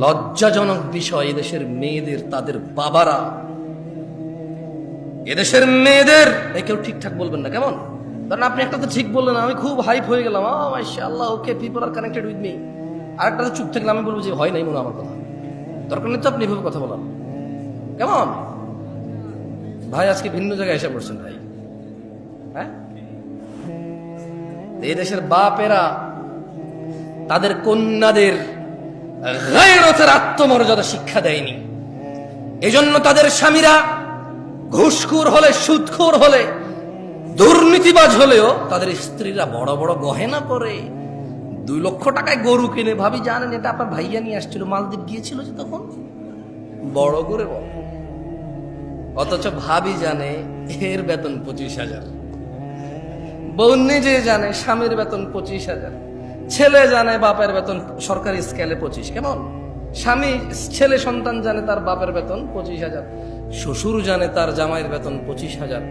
লজ্জাজনক বিষয়, এদেশের মেয়েদের তাদের বাবারা, এদেশের মেয়েদের কেউ ঠিকঠাক বলবেন না, কেমন? কারণ আপনি একটা তো ঠিক বললেন, আমি খুব হাইপ হয়ে গেলাম, মাশাআল্লাহ, okay, people are connected with me. আর একটা চুপ থাকলে আমি বলবো যে হয় নাই মনে আমার কথা, দরকার নেই তো আপনি এভাবে কথা বলার, কেমন ভাই? আজকে ভিন্ন জায়গায় এসে পড়ছেন ভাই। হ্যাঁ, এই দেশের বাপেরা তাদের কন্যাদের গায়রতের আত্মমর্যাদা শিক্ষা দেয়নি, এজন্য তাদের স্বামীরা ঘুষখোর হলে, সুদখোর হলে, দুর্নীতিবাজ হলেও তাদের স্ত্রীরা বড় বড় গহেনা পরে, 2 লক্ষ টাকায় গরু কিনে। ভাবি জানেন এটা আপনার ভাইয়া নিয়ে আসছিল, মালদ্বীপ গিয়েছিল যে তখন, বড় করে বড়। অথচ ভাবি জানে এর বেতন 25,000, বউ নিজে জানে স্বামীর বেতন 25,000, ছেলে জানে বাপের বেতন সরকারি স্কেলে 25, কেমন? স্বামী, ছেলে সন্তান জানে তার বাপের বেতন 25,000, শ্বশুর জানে তার জামাইয়ের বেতন 25,000,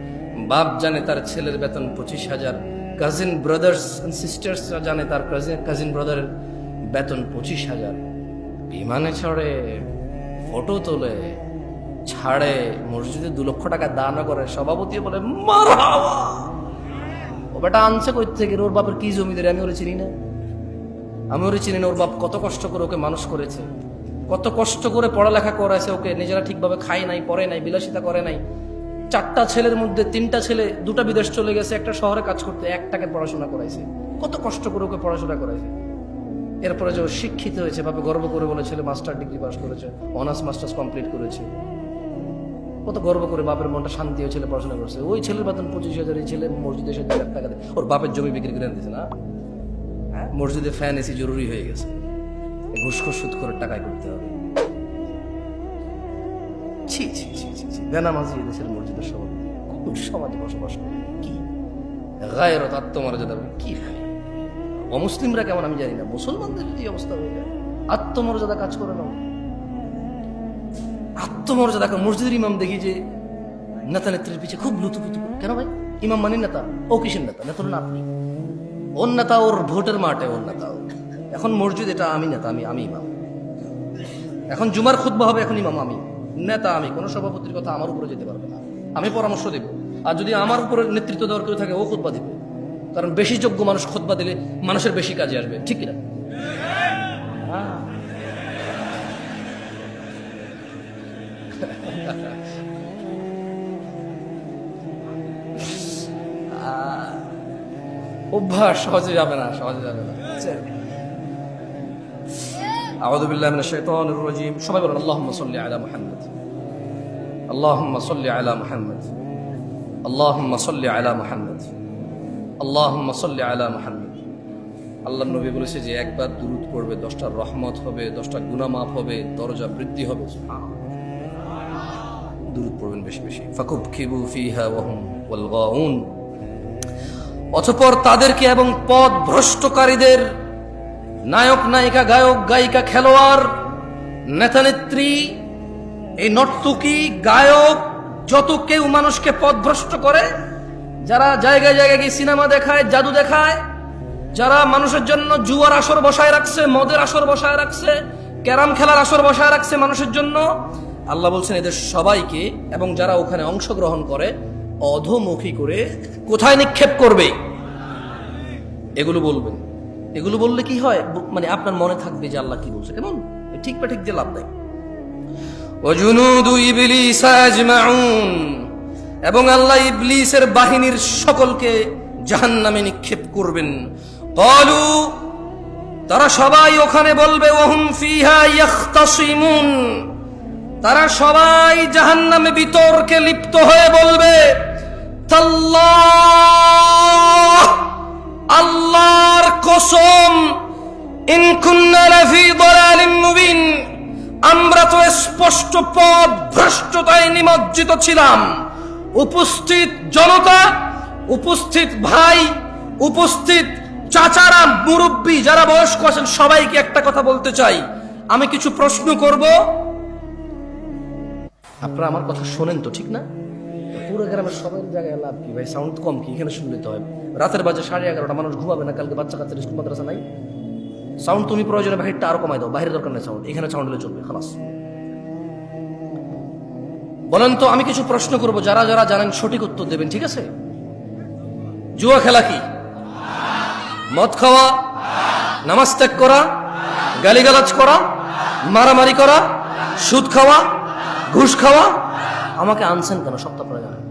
বাপ জানে তার ছেলের বেতন 25,000, কাজিন ব্রাদার্স এন্ড সিস্টার্স জানে তার কাজিন ব্রাদারের বেতন 25,000। বিমানে চড়ে, ফটো তোলে, ছাড়ে, মসজিদে 2 লক্ষ টাকা দান করে, সভাপতি বলে মারহাবা। ও বেটা আনছে কই থেকে? ওর বাপের কি জমিদারি আমি ওরে চিনি না, আমি ওরে চিনি না। ওর বাপ কত কষ্ট করে ওকে মানুষ করেছে, কত কষ্ট করে পড়ালেখা করাইছে ওকে, নিজেরা ঠিকভাবে খায় নাই, পড়ে নাই, বিলাসিতা করে নাই। 4টা ছেলের মধ্যে 3টা ছেলে, 2টা বিদেশ চলে গেছে, একটা শহরে কাজ করতে, 1 টাকায় পড়াশোনা করাইছে, কত কষ্ট করে ওকে পড়াশোনা করাইছে। এরপরে যে ও শিক্ষিত হয়েছে, বাপে গর্ব করে বলে ছেলে মাস্টার ডিগ্রি পাস করেছে, অনার্স মাস্টার্স কমপ্লিট করেছে, কত গর্ব করে বাপের মনটা শান্তি হয়ে ছেলে পড়াশোনা করছে। ওই ছেলের বেতন 25,000, এই ছেলে মসজিদে এসে 2 লাখ টাকা দেয়, ওর বাপের জমি বিক্রি করে দিয়েছে না? হ্যাঁ, মসজিদে ফ্যান এসি জরুরি হয়ে গেছে, ঘুষখোর সুদ করে টাকায় করতে হবে। ছি ছি ছি ছি ছি, বেনামাজি দেশের মসজিদের সভাপতি কোন সমাজে বসবাস করে? কি গায়রত, আত্মমর্যাদা কি ভাই? অমুসলিমরা কেমন আমি জানি না, মুসলমানদের যদি অবস্থা হয়ে যায়, আত্মমর্যাদা কাজ করে না, আত্মমর্যাদা। মসজিদের ইমাম দেখি যে নেতা নেত্রীর পিছিয়ে খুব লুতুপুতু, কেন ভাই? ইমাম মানে নেতা, ও কিসের নেতা? নেতা না আপনি, ওর নেতা ওর ভোটের মাঠে, ওর নেতা। এখন মসজিদ এটা আমি নেতা, আমি ইমাম। এখন জুমার খুতবা হবে, এখন ইমাম আমি, নেতা আমি, কোনো সভাপতির কথা আমার উপরে যেতে পারবে না, আমি পরামর্শ দেব। আর যদি আমার উপরে নেতৃত্ব দেওয়ার কেউ থাকে, ও খুতবা দিবে, কারণ বেশি যোগ্য মানুষ খুতবা দিলে মানুষের বেশি কাজে আসবে, ঠিক কিনা? অভ্যাস সহজে যাবে না, সহজে যাবে না। আউযু বিল্লাহি মিনাশ শাইতানির রাজীম। সবাই বলেন আল্লাহুম্মা সাল্লি আলা মুহাম্মাদ, আল্লাহুম্মা সাল্লি আলা মুহাম্মাদ, আল্লাহুম্মা সাল্লি আলা মুহাম্মাদ, আল্লাহুম্মা সাল্লি আলা মুহাম্মাদ। আল্লাহর নবী বলেছে যে একবার দুরূদ পড়বে 10টা রহমত হবে, 10টা গুনাহ মাফ হবে, দরজা বৃদ্ধি হবে। দুরূদ পড়বেন বেশি বেশি। ফাকুবকিবু ফিহা ওয়া হুম ওয়াল গাউন। অতঃপর তাদেরকে এবং পথ ভ্রষ্টকারীদের, নায়ক নায়িকা, গায়ক গায়িকা, খেলোয়াড়, নেতা নেত্রী, এই নর্তকী, গায়ক, যত কেউ মানুষকে পথভ্রষ্ট করে, যারা জায়গায় জায়গায় গিয়ে সিনেমা দেখায়, জাদু দেখায়, যারা মানুষের জন্য জুয়ার আসর বসায় রাখছে, মদের আসর বসায় রাখছে, ক্যারাম খেলার আসর বসায় রাখছে মানুষের জন্য, আল্লাহ বলছেন এদের সবাইকে এবং যারা ওখানে অংশগ্রহণ করে অধোমুখী করে কোথায় নিক্ষেপ করবে? এগুলো বলবেন। এগুলো বললে কি হয়, মানে আপনার মনে থাকবে যে আল্লাহ কি বলছে, কেমন? ঠিক বা ঠিক যে লাভ নাই। ওয়াজুনুদু ইবলিস আজমাউন, এবং আল্লাহ ইবলিসের বাহিনীর সকলকে জাহান্নামে নিক্ষেপ করবেন। ক্বালু, তারা সবাই ওখানে বলবে, ওয়াহুম ফিহা ইয়াখতাসিমুন, তারা সবাই জাহান্নামে বিতর্কে লিপ্ত হয়ে বলবে, তাল্লাহ, আল্লাহর কসম, ইন কুন্না লাফি দালালিম মুবিন, আমরা তো স্পষ্ট পথ ভ্রষ্টতায় নিমজ্জিত ছিলাম। উপস্থিত জনতা, উপস্থিত ভাই, উপস্থিত চাচারা, মুরব্বী যারা বয়স্ক আছেন, সবাইকে একটা কথা বলতে চাই। আমি কিছু প্রশ্ন করব, আপনারা আমার কথা শোনেন তো, ঠিক না? পুরো গ্রামের সবাই জায়গায় লাভ কি ভাই? সাউন্ড কম কি? এখানে শুনলে তো হয়। রাতের বাজে 11:30, মানুষ ঘুমাবে না, কালকে বাচ্চা কাচ্চার স্কুল মাদ্রাসা নাই। সাউন্ড তুমি প্রয়োজনে বাহিরটা আরো কমাই দাও, বাহিরের দরকার নেই সাউন্ড, এখানে সাউন্ড হলে চলবে, খালাস। বলেন তো, আমি কিছু প্রশ্ন করব, যারা যারা জানেন সঠিক উত্তর দেবেন, ঠিক আছে? জুয়া খেলা কি? মদ খাওয়া, নামাজ ত্যাগ করা, গালিগালাজ করা, মারামারি করা, সুদ খাওয়া, ঘুষ খাওয়া। আমাকে আনছেন কেন? সব তো আপনারা জানেন।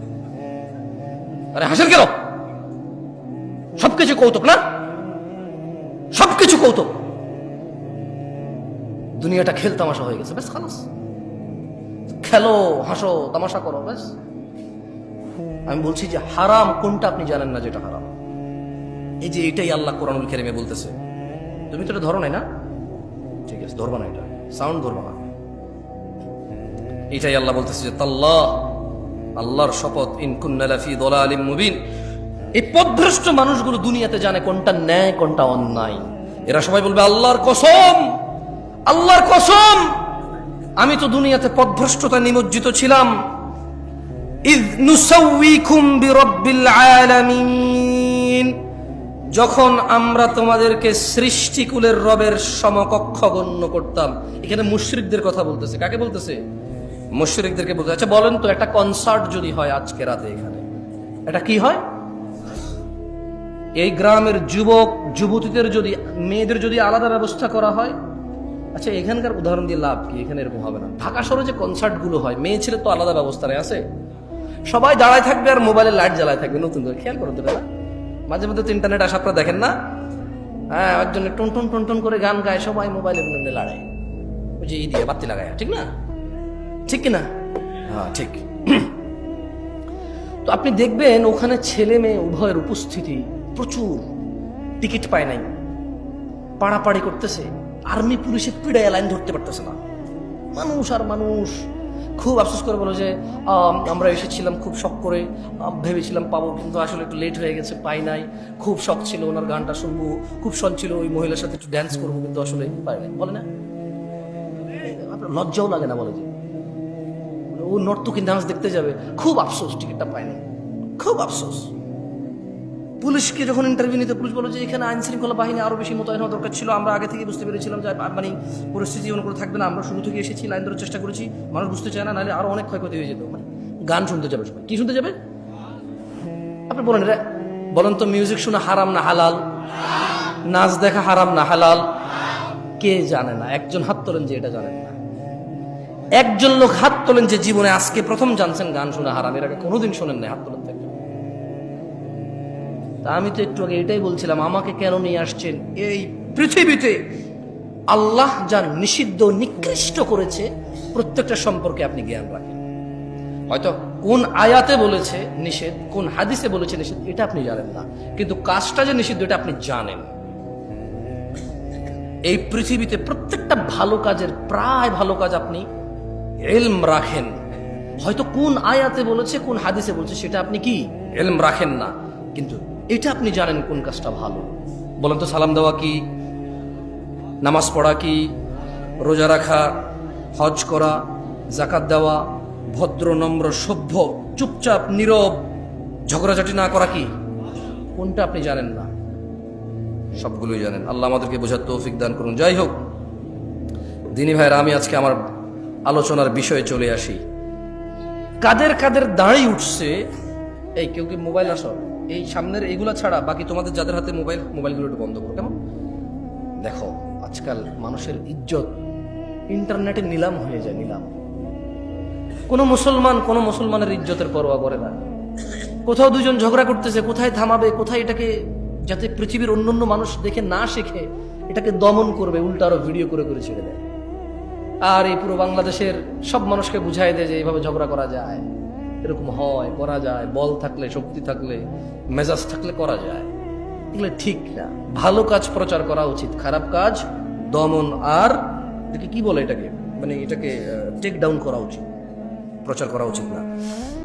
আরে হাসেন কেন? সবকিছু কৌতুক না? সবকিছু কৌতুক। দুনিয়াটা খেল তামাশা হয়ে গেছে, ব্যাস খালাস। খেলো, হাসো, তামাশা করো, ব্যাস। আমি বলছি যে হারাম কোনটা আপনি জানেন না যেটা হারাম? এই যে এটাই আল্লাহ কোরআনুল কারীমে বলতেছে। তুমি তো এটা ধরো নাই না? ঠিক আছে, ধরবা না, এটা সাউন্ড ধরবা না। এটাই আল্লাহ বলতেছে যে তাল্লাহ, আল্লাহর শপথ, ইন কুন্না লাফি দালালিম মুবিন। এই পথভ্রষ্ট মানুষগুলো দুনিয়াতে জানে কোনটা ন্যায় কোনটা অন্যায়। এরা সবাই বলবে আল্লাহর কসম, আল্লাহর কসম, আমি তো দুনিয়াতে পথভ্রষ্টতা নিমজ্জিত ছিলাম। ইয নুসাউইকুম বিরাব্বিল আলামিন, যখন আমরা তোমাদেরকে সৃষ্টিকুলের রবের সমকক্ষ গণ্য করতাম। এখানে মুশরিকদের কথা বলতেছে। কাকে বলতেছে? মুশরিকদেরকে বলতেছে। আচ্ছা বলেন তো, একটা কনসার্ট যদি হয় আজকে রাতে এখানে, এটা কি হয়? এই গ্রামের যুবক যুবতীদের যদি, মেয়েদের যদি আলাদা ব্যবস্থা করা হয়, আচ্ছা এখানকার উদাহরণ দিয়ে লাভ কি? এখানে এরকম হবে না। ঢাকা শহরে যে কনসার্ট গুলো হয়, মেয়ে ছেলে তো আলাদা ব্যবস্থা নেই, আছে? সবাই দাঁড়ায় থাকবে আর মোবাইলে লাইট জ্বালায় থাকবে নতুন করে। খেয়াল করতে না, মাঝে মধ্যে তো ইন্টারনেট আসা আপনারা দেখেন না? হ্যাঁ, একজনে টন টন টন টন করে গান গায়, সবাই মোবাইলের মধ্যে লড়ায়, ওই যে ই দিয়ে বাতি লাগায়, ঠিক না? ঠিক কিনা? হ্যাঁ ঠিক। তো আপনি দেখবেন ওখানে ছেলে মেয়ে উভয়ের উপস্থিতি প্রচুর, টিকিট পায় নাই, পাড়াপাড়ি করতেছে, আর্মি পুলিশে পিড়ায় লাইন ধরতে পারতেছে না, মানুষ আর মানুষ। খুব আফসোস করে বলো যে আমরা এসেছিলাম খুব শখ করে, ভেবেছিলাম পাবো, কিন্তু আসলে একটু লেট হয়ে গেছে, পাই নাই। খুব শখ ছিল ওনার গানটা শুনবো, খুব শখ ছিল ওই মহিলার সাথে একটু ড্যান্স করবো, কিন্তু আসলে পাই নাই। বলে না, আপনার লজ্জাও লাগে না? বলে যে ও নর্তকী ডান্স দেখতে যাবে, খুব আফসোস টিকিটটা পায়নি, খুব আফসোস। পুলিশকে যখন ইন্টারভিউ নিতে, পুলিশ বলো যে এখানে আইন শৃঙ্খলা বাহিনী আরো বেশি মোতায়েন হওয়া দরকার ছিল, আমরা আগে থেকে বুঝতে পেরেছিলাম যে মানে পরিস্থিতি এমন করে থাকবে না, আমরা শুরু থেকে এসেছি, লাইন ধরার চেষ্টা করেছি, মানুষ বুঝতে চায় না, নাহলে আরো অনেক ক্ষয়ক্ষতি হয়ে যেত। মানে গান শুনতে যাবে সবাই, কি শুনতে যাবে? আপনি বলেন রে, বলেন তো, মিউজিক শোনা হারাম না হালাল? নাচ দেখা হারাম না হালাল? কে জানে না? একজন হাত তোলেন যে এটা জানেন না। একজন লোক হাত তোলেন যে জীবনে আজকে প্রথম জানছেন গান শোনা হারাম, এর আগে কোনোদিন শোনেন নাই, হাত তোলেন। তা আমি তো একটু আগে এটাই বলছিলাম, আমাকে কেন নিয়ে আসছেন এই পৃথিবীতে? আল্লাহ যা নিষিদ্ধ নিকৃষ্ট করেছে প্রত্যেকটা সম্পর্কে আপনি জ্ঞান রাখেন। হয়তো কোন আয়াতে বলেছে নিষেধ, কোন হাদিসে বলেছে নিষেধ, এটা আপনি জানেন না, কিন্তু কাজটা যে নিষিদ্ধ এটা আপনি জানেন। এই পৃথিবীতে প্রত্যেকটা ভালো কাজের, প্রায় ভালো কাজ আপনি ইলম রাখেন। হয়তো কোন আয়াতে বলেছে, কোন হাদিসে বলেছে, সেটা আপনি কি ইলম রাখেন না, কিন্তু এটা আপনি জানেন কোন কাজটা ভালো। বলেন তো, সালাম দেওয়া কি, নামাজ পড়া কি, রোজা রাখা, হজ করা, যাকাত দেওয়া, ভদ্র নম্র সভ্য চুপচাপ নীরব ঝগড়াঝাটি না করা কি, কোনটা আপনি জানেন না? সবগুলোই জানেন। আল্লাহ আমাদেরকে বোঝার তৌফিক দান করুন। যাই হোক দিনী ভাইরা, আমি আজকে আমার আলোচনার বিষয়ে চলে আসি। কাদের কাদের দাঁড়িয়ে উঠছে, এই কেউ কি মোবাইল আসো, এই সামনের এইগুলা ছাড়া বাকি তোমাদের যাদের হাতে মোবাইল, মোবাইলগুলো একটু বন্ধ করো, কেমন? দেখো আজকাল মানুষের ইজ্জত ইন্টারনেটে নিলাম হয়ে যায়, নিলাম। কোনো মুসলমানের ইজ্জতের পরোয়া করে না। কোথাও দুজন ঝগড়া করতেছে, কোথায় থামাবে, কোথায় এটাকে, যাতে পৃথিবীর অন্যান্য মানুষ দেখে না শেখে, এটাকে দমন করবে, উল্টা আরো ভিডিও করে করে ছেড়ে দেয়। আর এই পুরো বাংলাদেশের সব মানুষকে বুঝাই দেয় যে এইভাবে ঝগড়া করা যায়, এরকম হয়, করা যায়, বল থাকলে, শক্তি থাকলে, মেজাজ থাকলে করা যায়। এগুলো ঠিক না। ভালো কাজ প্রচার করা উচিত, খারাপ কাজ দমন আর এটাকে কি বলে, এটাকে মানে এটাকে টেক ডাউন করা উচিত, প্রচার করা উচিত না।